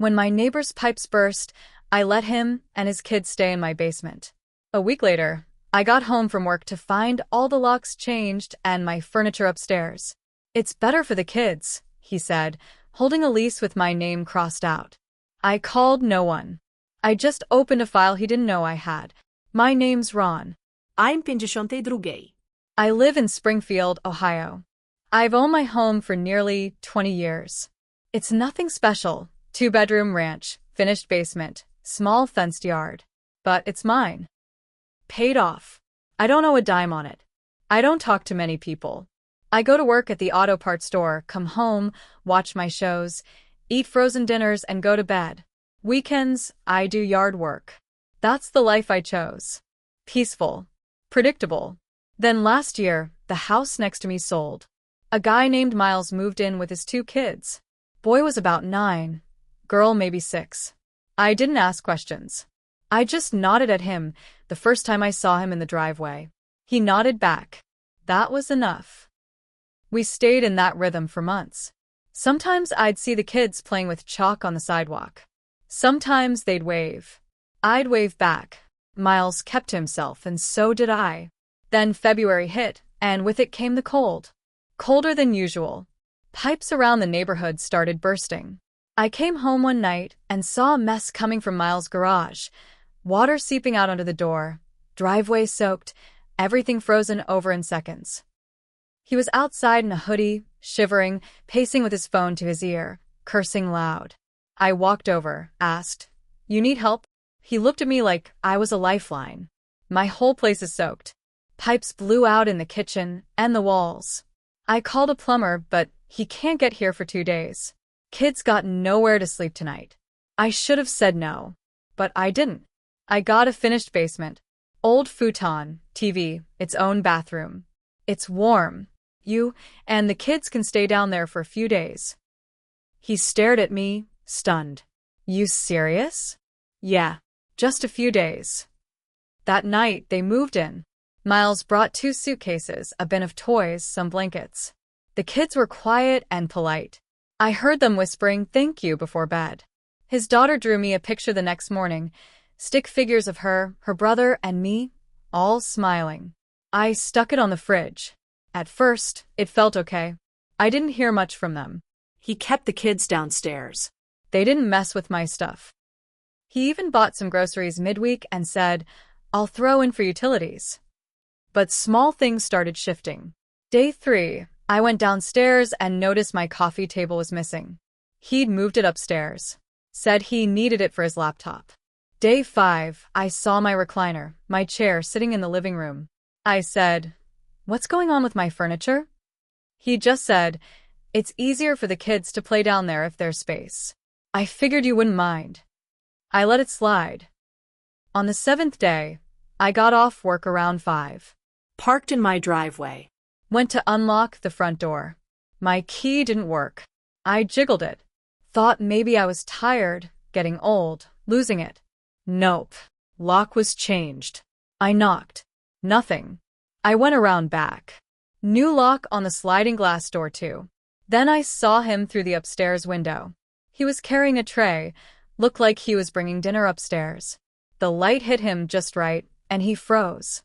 When my neighbor's pipes burst, I let him and his kids stay in my basement. A week later, I got home from work to find all the locks changed and my furniture upstairs. "It's better for the kids," he said, holding a lease with my name crossed out. I called no one. I just opened a file he didn't know I had. My name's Ron. I'm 52. I live in Springfield, Ohio. I've owned my home for nearly 20 years. It's nothing special. 2-bedroom ranch, finished basement, small fenced yard. But it's mine. Paid off. I don't owe a dime on it. I don't talk to many people. I go to work at the auto parts store, come home, watch my shows, eat frozen dinners, and go to bed. Weekends, I do yard work. That's the life I chose. Peaceful. Predictable. Then last year, the house next to me sold. A guy named Miles moved in with his 2 kids. Boy was about 9, girl maybe 6. I didn't ask questions. I just nodded at him the first time I saw him in the driveway. He nodded back. That was enough. We stayed in that rhythm for months. Sometimes I'd see the kids playing with chalk on the sidewalk. Sometimes they'd wave. I'd wave back. Miles kept to himself, and so did I. Then February hit, and with it came the cold. Colder than usual. Pipes around the neighborhood started bursting. I came home one night and saw a mess coming from Miles' garage. Water seeping out under the door, driveway soaked, everything frozen over in seconds. He was outside in a hoodie, shivering, pacing with his phone to his ear, cursing loud. I walked over, asked, "You need help?" He looked at me like I was a lifeline. My whole place is soaked. Pipes blew out in the kitchen and the walls. I called a plumber, but he can't get here for 2 days. Kids got nowhere to sleep tonight. I should have said no, but I didn't. I got a finished basement. Old futon, TV, its own bathroom. It's warm. You and the kids can stay down there for a few days. He stared at me, stunned. You serious? Yeah, just a few days. That night, they moved in. Miles brought 2 suitcases, a bin of toys, some blankets. The kids were quiet and polite. I heard them whispering thank you before bed. His daughter drew me a picture the next morning, stick figures of her, her brother, and me, all smiling. I stuck it on the fridge. At first, it felt okay. I didn't hear much from them. He kept the kids downstairs. They didn't mess with my stuff. He even bought some groceries midweek and said, "I'll throw in for utilities." But small things started shifting. Day 3, I went downstairs and noticed my coffee table was missing. He'd moved it upstairs. Said he needed it for his laptop. Day 5, I saw my recliner, my chair sitting in the living room. I said, "What's going on with my furniture?" He just said, "It's easier for the kids to play down there if there's space. I figured you wouldn't mind." I let it slide. On the 7th day, I got off work around 5. Parked in my driveway. Went to unlock the front door. My key didn't work. I jiggled it. Thought maybe I was tired, getting old, losing it. Nope. Lock was changed. I knocked. Nothing. I went around back. New lock on the sliding glass door too. Then I saw him through the upstairs window. He was carrying a tray, looked like he was bringing dinner upstairs. The light hit him just right, and he froze.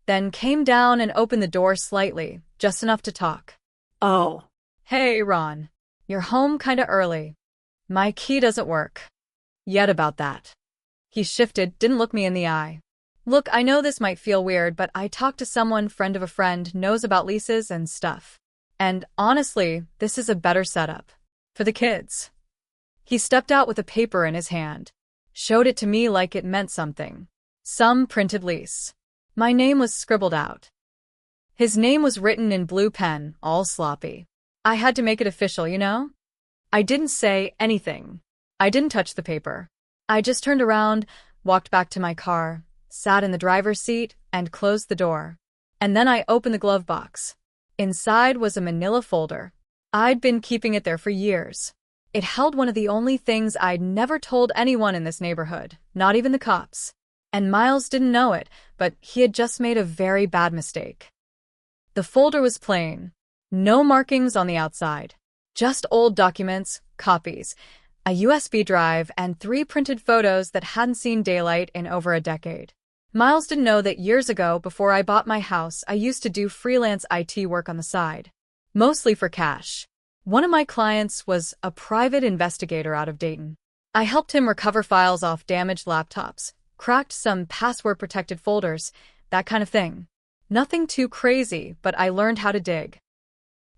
Then came down and opened the door slightly, just enough to talk. Oh. Hey, Ron. You're home kinda early. My key doesn't work. Yet about that. He shifted, didn't look me in the eye. Look, I know this might feel weird, but I talked to someone, friend of a friend, knows about leases and stuff. And honestly, this is a better setup. For the kids. He stepped out with a paper in his hand. Showed it to me like it meant something. Some printed lease. My name was scribbled out. His name was written in blue pen, all sloppy. I had to make it official, you know? I didn't say anything. I didn't touch the paper. I just turned around, walked back to my car, sat in the driver's seat, and closed the door. And then I opened the glove box. Inside was a manila folder. I'd been keeping it there for years. It held one of the only things I'd never told anyone in this neighborhood, not even the cops. And Miles didn't know it, but he had just made a very bad mistake. The folder was plain. No markings on the outside. Just old documents, copies, a USB drive, and 3 printed photos that hadn't seen daylight in over a decade. Miles didn't know that years ago, before I bought my house, I used to do freelance IT work on the side, mostly for cash. One of my clients was a private investigator out of Dayton. I helped him recover files off damaged laptops, cracked some password-protected folders, that kind of thing. Nothing too crazy, but I learned how to dig.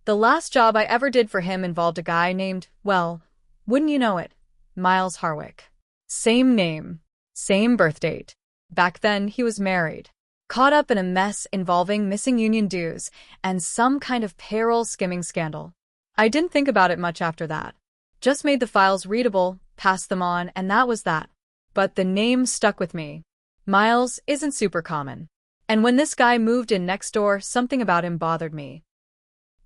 The last job I ever did for him involved a guy named, well, wouldn't you know it, Miles Harwick. Same name, same birth date. Back then, he was married, caught up in a mess involving missing union dues and some kind of payroll skimming scandal. I didn't think about it much after that. Just made the files readable, passed them on, and that was that. But the name stuck with me. Miles isn't super common. And when this guy moved in next door, something about him bothered me.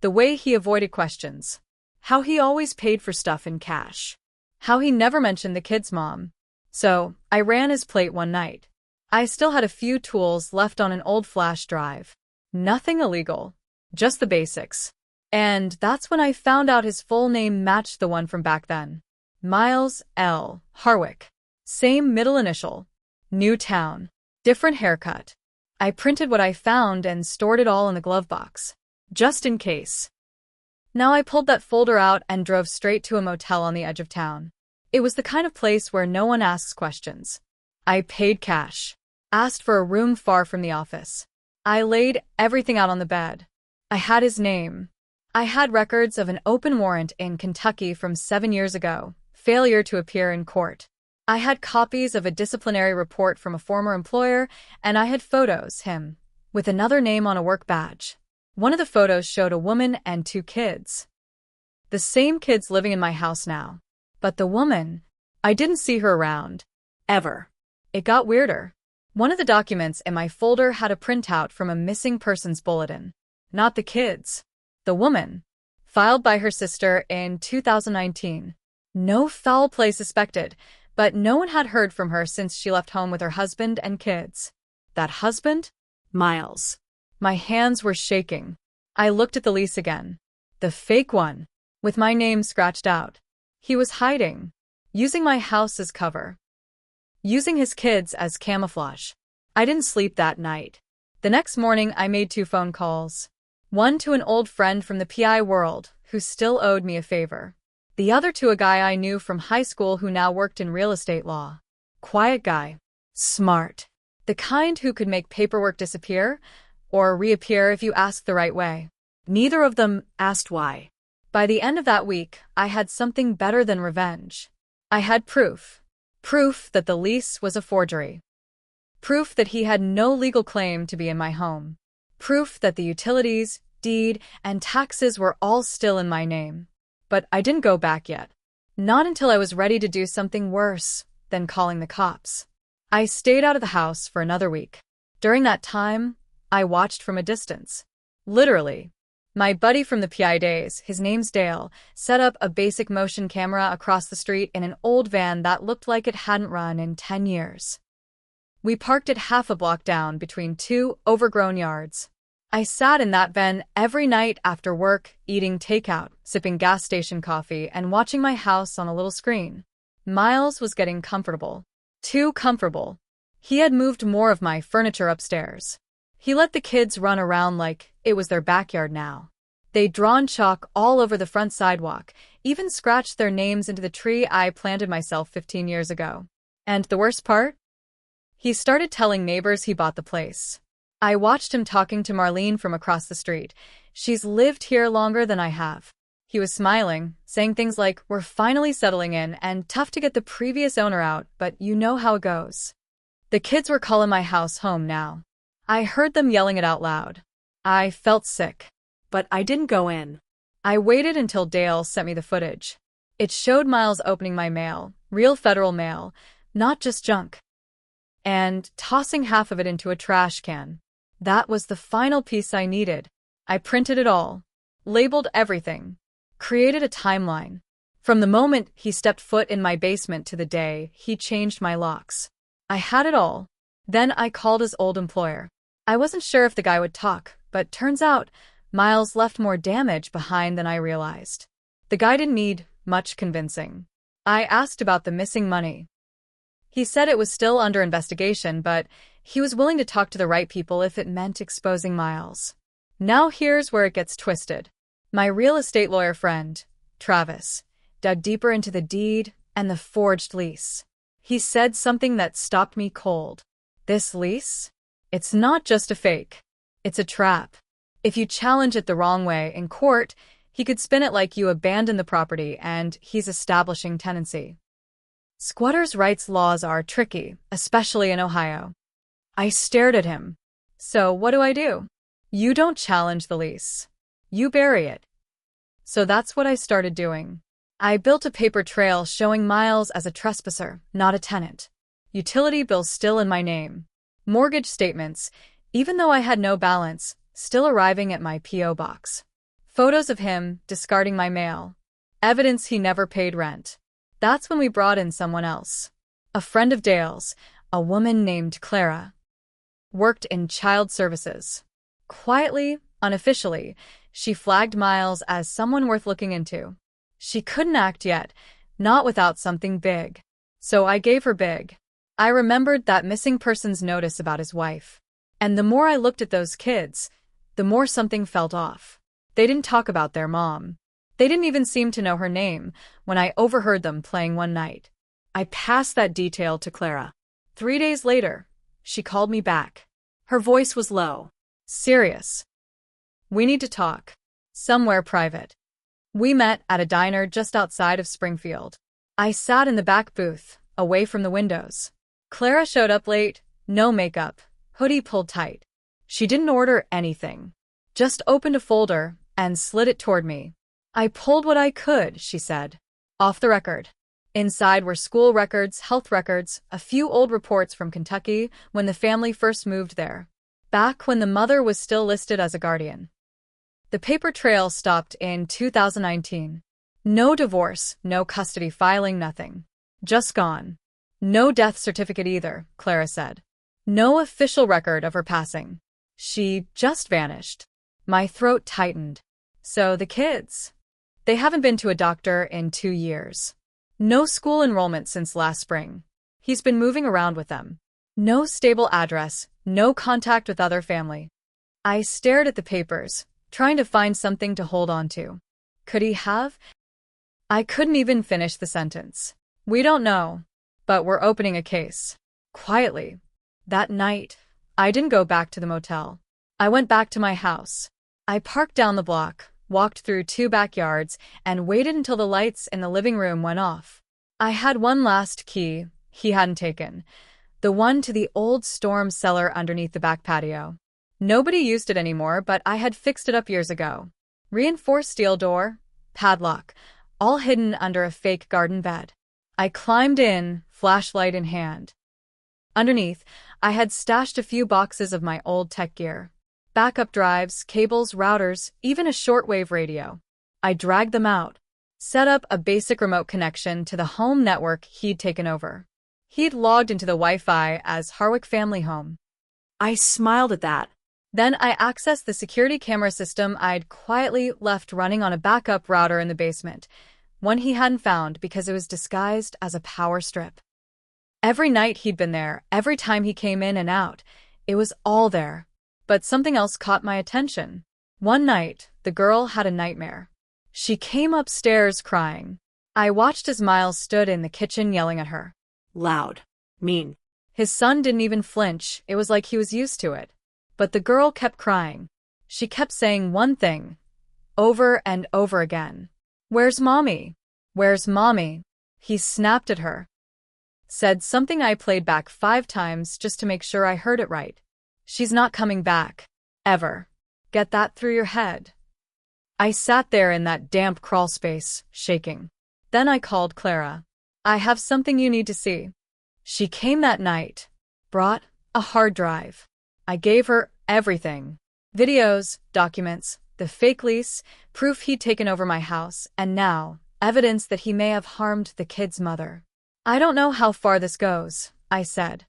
The way he avoided questions. How he always paid for stuff in cash. How he never mentioned the kid's mom. So, I ran his plate one night. I still had a few tools left on an old flash drive. Nothing illegal. Just the basics. And that's when I found out his full name matched the one from back then. Miles L. Harwick. Same middle initial. New town. Different haircut. I printed what I found and stored it all in the glove box. Just in case. Now I pulled that folder out and drove straight to a motel on the edge of town. It was the kind of place where no one asks questions. I paid cash. Asked for a room far from the office. I laid everything out on the bed. I had his name. I had records of an open warrant in Kentucky from 7 years ago, failure to appear in court. I had copies of a disciplinary report from a former employer, and I had photos, him, with another name on a work badge. One of the photos showed a woman and 2 kids. The same kids living in my house now. But the woman, I didn't see her around. Ever. It got weirder. One of the documents in my folder had a printout from a missing persons bulletin. Not the kids. The woman. Filed by her sister in 2019. No foul play suspected, but no one had heard from her since she left home with her husband and kids. That husband? Miles. My hands were shaking. I looked at the lease again. The fake one. With my name scratched out. He was hiding. Using my house as cover. Using his kids as camouflage. I didn't sleep that night. The next morning, I made 2 phone calls. One to an old friend from the PI world, who still owed me a favor. The other to a guy I knew from high school who now worked in real estate law. Quiet guy. Smart. The kind who could make paperwork disappear, or reappear if you asked the right way. Neither of them asked why. By the end of that week, I had something better than revenge. I had proof. Proof that the lease was a forgery. Proof that he had no legal claim to be in my home. Proof that the utilities, deed, and taxes were all still in my name. But I didn't go back yet. Not until I was ready to do something worse than calling the cops. I stayed out of the house for another week. During that time, I watched from a distance. Literally. My buddy from the PI days, his name's Dale, set up a basic motion camera across the street in an old van that looked like it hadn't run in 10 years. We parked it half a block down between 2 overgrown yards. I sat in that van every night after work, eating takeout, sipping gas station coffee, and watching my house on a little screen. Miles was getting comfortable. Too comfortable. He had moved more of my furniture upstairs. He let the kids run around like it was their backyard now. They'd drawn chalk all over the front sidewalk, even scratched their names into the tree I planted myself 15 years ago. And the worst part? He started telling neighbors he bought the place. I watched him talking to Marlene from across the street. She's lived here longer than I have. He was smiling, saying things like, "We're finally settling in, and tough to get the previous owner out, but you know how it goes." The kids were calling my house home now. I heard them yelling it out loud. I felt sick. But I didn't go in. I waited until Dale sent me the footage. It showed Miles opening my mail, real federal mail, not just junk. And tossing half of it into a trash can. That was the final piece I needed. I printed it all. Labeled everything. Created a timeline. From the moment he stepped foot in my basement to the day he changed my locks. I had it all. Then I called his old employer. I wasn't sure if the guy would talk, but turns out Miles left more damage behind than I realized. The guy didn't need much convincing. I asked about the missing money. He said it was still under investigation, but he was willing to talk to the right people if it meant exposing Miles. Now here's where it gets twisted. My real estate lawyer friend, Travis, dug deeper into the deed and the forged lease. He said something that stopped me cold. This lease? It's not just a fake. It's a trap. If you challenge it the wrong way in court, he could spin it like you abandoned the property and he's establishing tenancy. Squatters' rights laws are tricky, especially in Ohio. I stared at him. So what do? You don't challenge the lease. You bury it. So that's what I started doing. I built a paper trail showing Miles as a trespasser, not a tenant. Utility bills still in my name. Mortgage statements, even though I had no balance, still arriving at my P.O. box. Photos of him discarding my mail. Evidence he never paid rent. That's when we brought in someone else. A friend of Dale's, a woman named Clara. Worked in child services. Quietly, unofficially, she flagged Miles as someone worth looking into. She couldn't act yet, not without something big. So I gave her big. I remembered that missing persons notice about his wife. And the more I looked at those kids, the more something felt off. They didn't talk about their mom. They didn't even seem to know her name when I overheard them playing one night. I passed that detail to Clara. 3 days later, she called me back. Her voice was low. Serious. We need to talk. Somewhere private. We met at a diner just outside of Springfield. I sat in the back booth, away from the windows. Clara showed up late, no makeup, hoodie pulled tight. She didn't order anything. Just opened a folder and slid it toward me. I pulled what I could, she said. Off the record. Inside were school records, health records, a few old reports from Kentucky when the family first moved there. Back when the mother was still listed as a guardian. The paper trail stopped in 2019. No divorce, no custody filing, nothing. Just gone. No death certificate either, Clara said. No official record of her passing. She just vanished. My throat tightened. So the kids? They haven't been to a doctor in 2 years. No school enrollment since last spring. He's been moving around with them. No stable address, no contact with other family. I stared at the papers, trying to find something to hold on to. Could he have? I couldn't even finish the sentence. We don't know, but we're opening a case. Quietly. That night, I didn't go back to the motel. I went back to my house. I parked down the block, walked through 2 backyards, and waited until the lights in the living room went off. I had one last key he hadn't taken, the one to the old storm cellar underneath the back patio. Nobody used it anymore, but I had fixed it up years ago. Reinforced steel door, padlock, all hidden under a fake garden bed. I climbed in, flashlight in hand. Underneath, I had stashed a few boxes of my old tech gear. Backup drives, cables, routers, even a shortwave radio. I dragged them out. Set up a basic remote connection to the home network he'd taken over. He'd logged into the Wi-Fi as Harwick Family Home. I smiled at that. Then I accessed the security camera system I'd quietly left running on a backup router in the basement, one he hadn't found because it was disguised as a power strip. Every night he'd been there, every time he came in and out, it was all there. But something else caught my attention. One night, the girl had a nightmare. She came upstairs crying. I watched as Miles stood in the kitchen yelling at her. Loud. Mean. His son didn't even flinch, it was like he was used to it. But the girl kept crying. She kept saying one thing, over and over again. Where's Mommy? Where's Mommy? He snapped at her. Said something I played back 5 times just to make sure I heard it right. She's not coming back. Ever. Get that through your head. I sat there in that damp crawl space, shaking. Then I called Clara. I have something you need to see. She came that night. Brought a hard drive. I gave her everything. Videos, documents, the fake lease, proof he'd taken over my house, and now, evidence that he may have harmed the kid's mother. I don't know how far this goes, I said.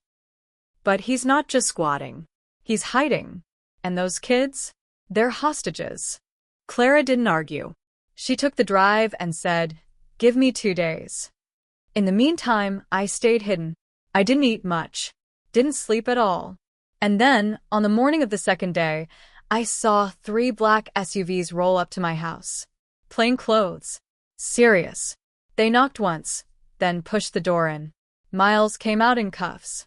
But he's not just squatting. He's hiding. And those kids? They're hostages. Clara didn't argue. She took the drive and said, "Give me 2 days." In the meantime, I stayed hidden. I didn't eat much. Didn't sleep at all. And then, on the morning of the second day, I saw 3 black SUVs roll up to my house. Plain clothes. Serious. They knocked once, then pushed the door in. Miles came out in cuffs.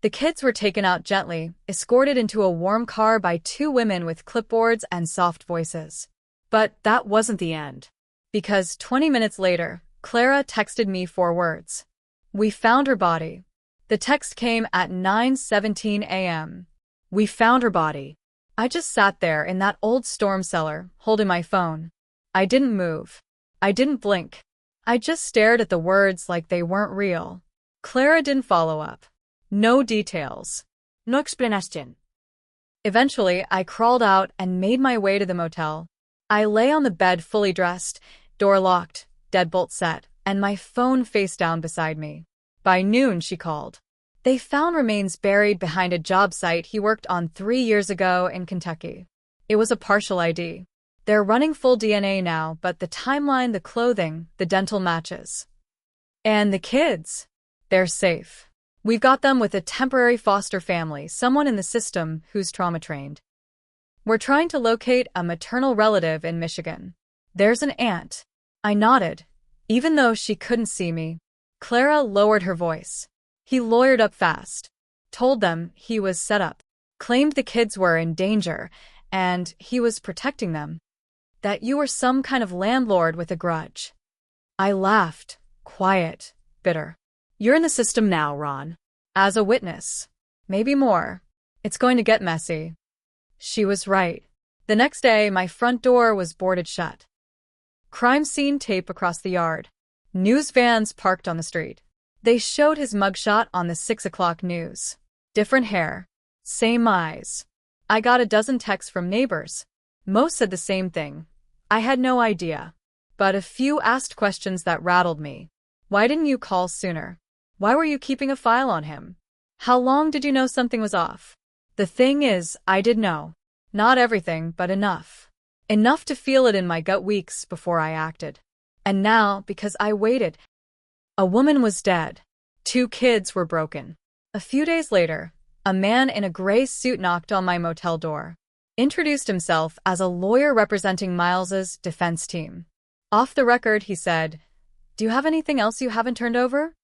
The kids were taken out gently, escorted into a warm car by 2 women with clipboards and soft voices. But that wasn't the end. Because 20 minutes later, Clara texted me 4 words. We found her body. The text came at 9:17 a.m. We found her body. I just sat there in that old storm cellar, holding my phone. I didn't move. I didn't blink. I just stared at the words like they weren't real. Clara didn't follow up. No details. No explanation. Eventually, I crawled out and made my way to the motel. I lay on the bed fully dressed, door locked, deadbolt set, and my phone face down beside me. By noon, she called. They found remains buried behind a job site he worked on 3 years ago in Kentucky. It was a partial ID. They're running full DNA now, but the timeline, the clothing, the dental matches. And the kids? They're safe. We've got them with a temporary foster family, someone in the system who's trauma-trained. We're trying to locate a maternal relative in Michigan. There's an aunt. I nodded, even though she couldn't see me. Clara lowered her voice. He lawyered up fast. Told them he was set up. Claimed the kids were in danger, and he was protecting them. That you were some kind of landlord with a grudge. I laughed, quiet, bitter. You're in the system now, Ron. As a witness. Maybe more. It's going to get messy. She was right. The next day, my front door was boarded shut. Crime scene tape across the yard. News vans parked on the street. They showed his mugshot on the 6 o'clock news. Different hair. Same eyes. I got a dozen texts from neighbors. Most said the same thing. I had no idea. But a few asked questions that rattled me. Why didn't you call sooner? Why were you keeping a file on him? How long did you know something was off? The thing is, I did know. Not everything, but enough. Enough to feel it in my gut weeks before I acted. And now, because I waited, a woman was dead. 2 kids were broken. A few days later, a man in a gray suit knocked on my motel door. Introduced himself as a lawyer representing Miles's defense team. Off the record, he said, "Do you have anything else you haven't turned over?"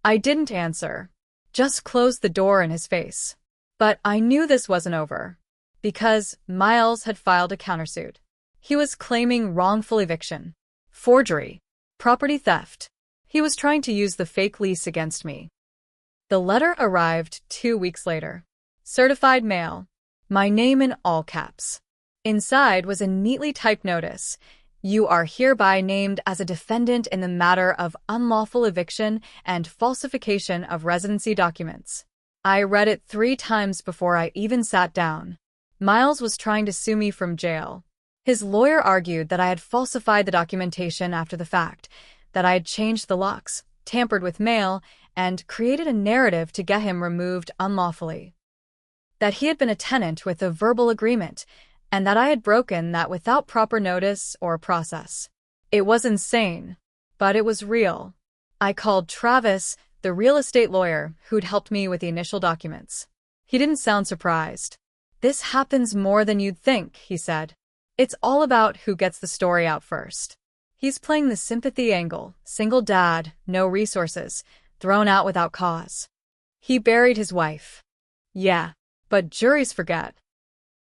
I didn't answer. Just closed the door in his face. But I knew this wasn't over. Because Miles had filed a countersuit. He was claiming wrongful eviction, forgery, property theft. He was trying to use the fake lease against me. The letter arrived 2 weeks later. Certified mail. My name in all caps. Inside was a neatly typed notice. You are hereby named as a defendant in the matter of unlawful eviction and falsification of residency documents. I read it 3 times before I even sat down. Miles was trying to sue me from jail. His lawyer argued that I had falsified the documentation after the fact, that I had changed the locks, tampered with mail, and created a narrative to get him removed unlawfully. That he had been a tenant with a verbal agreement, and that I had broken that without proper notice or process. It was insane, but it was real. I called Travis, the real estate lawyer who'd helped me with the initial documents. He didn't sound surprised. "This happens more than you'd think," he said. "It's all about who gets the story out first." He's playing the sympathy angle, single dad, no resources, thrown out without cause. He buried his wife. Yeah, but juries forget.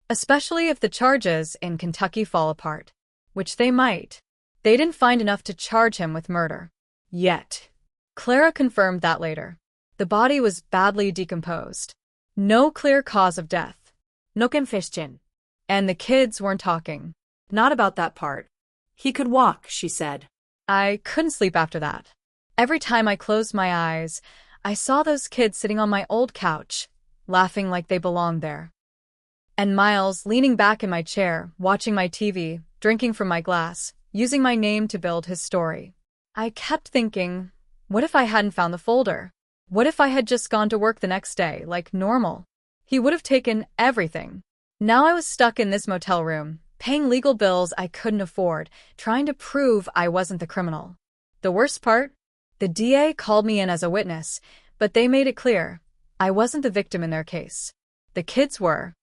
Especially if the charges in Kentucky fall apart, which they might. They didn't find enough to charge him with murder. Yet. Clara confirmed that later. The body was badly decomposed. No clear cause of death. No confession. And the kids weren't talking. Not about that part. He could walk, she said. I couldn't sleep after that. Every time I closed my eyes, I saw those kids sitting on my old couch, laughing like they belonged there. And Miles leaning back in my chair, watching my TV, drinking from my glass, using my name to build his story. I kept thinking, what if I hadn't found the folder? What if I had just gone to work the next day, like normal? He would have taken everything. Now I was stuck in this motel room, paying legal bills I couldn't afford, trying to prove I wasn't the criminal. The worst part? The DA called me in as a witness, but they made it clear I wasn't the victim in their case. The kids were.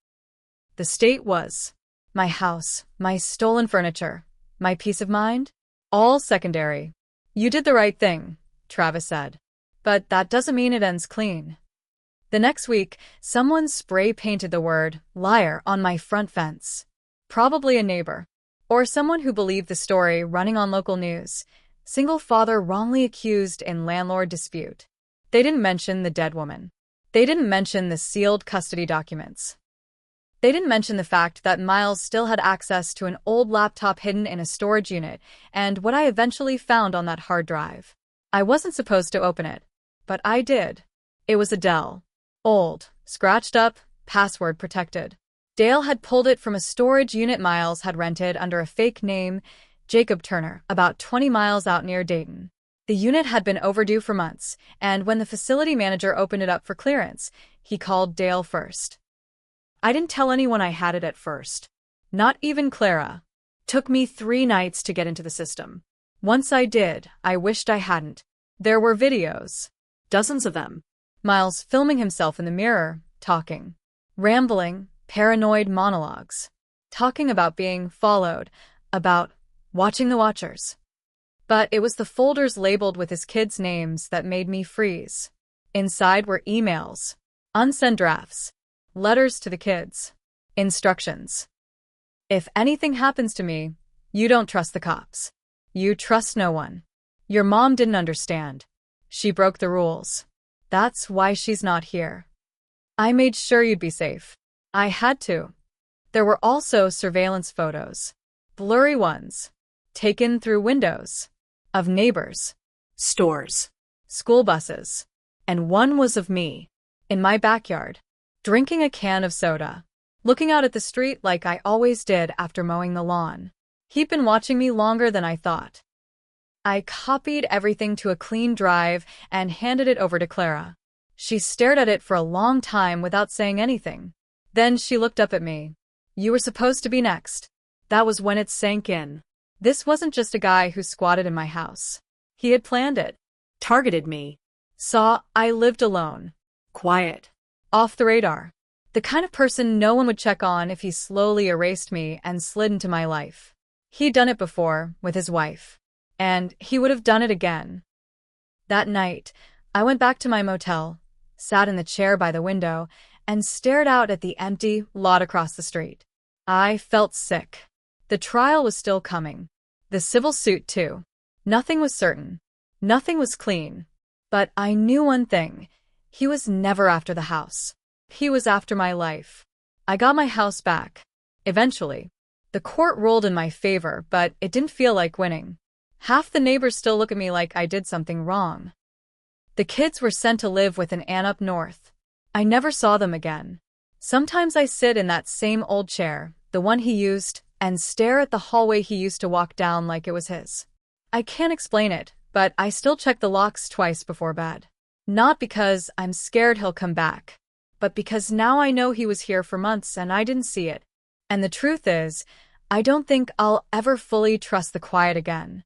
The state was. My house, my stolen furniture, my peace of mind? All secondary. You did the right thing, Travis said. But that doesn't mean it ends clean. The next week, someone spray-painted the word liar on my front fence. Probably a neighbor. Or someone who believed the story running on local news. Single father wrongly accused in landlord dispute. They didn't mention the dead woman. They didn't mention the sealed custody documents. They didn't mention the fact that Miles still had access to an old laptop hidden in a storage unit and what I eventually found on that hard drive. I wasn't supposed to open it, but I did. It was a Dell. Old, scratched up, password protected. Dale had pulled it from a storage unit Miles had rented under a fake name, Jacob Turner, about 20 miles out near Dayton. The unit had been overdue for months, and when the facility manager opened it up for clearance, he called Dale first. I didn't tell anyone I had it at first. Not even Clara. Took me 3 nights to get into the system. Once I did, I wished I hadn't. There were videos. Dozens of them. Miles filming himself in the mirror, talking. Rambling, paranoid monologues. Talking about being followed, about watching the watchers. But it was the folders labeled with his kids' names that made me freeze. Inside were emails, unsent drafts, letters to the kids, instructions. If anything happens to me, you don't trust the cops. You trust no one. Your mom didn't understand. She broke the rules. That's why she's not here. I made sure you'd be safe. I had to. There were also surveillance photos. Blurry ones. Taken through windows. Of neighbors. Stores. School buses. And one was of me. In my backyard. Drinking a can of soda. Looking out at the street like I always did after mowing the lawn. He'd been watching me longer than I thought. I copied everything to a clean drive and handed it over to Clara. She stared at it for a long time without saying anything. Then she looked up at me. You were supposed to be next. That was when it sank in. This wasn't just a guy who squatted in my house. He had planned it. Targeted me. Saw I lived alone. Quiet. Off the radar. The kind of person no one would check on if he slowly erased me and slid into my life. He'd done it before, with his wife. And he would have done it again. That night, I went back to my motel, sat in the chair by the window, and stared out at the empty lot across the street. I felt sick. The trial was still coming. The civil suit, too. Nothing was certain. Nothing was clean. But I knew one thing. He was never after the house. He was after my life. I got my house back. Eventually. The court ruled in my favor, but it didn't feel like winning. Half the neighbors still look at me like I did something wrong. The kids were sent to live with an aunt up north. I never saw them again. Sometimes I sit in that same old chair, the one he used, and stare at the hallway he used to walk down like it was his. I can't explain it, but I still check the locks twice before bed. Not because I'm scared he'll come back, but because now I know he was here for months and I didn't see it. And the truth is, I don't think I'll ever fully trust the quiet again.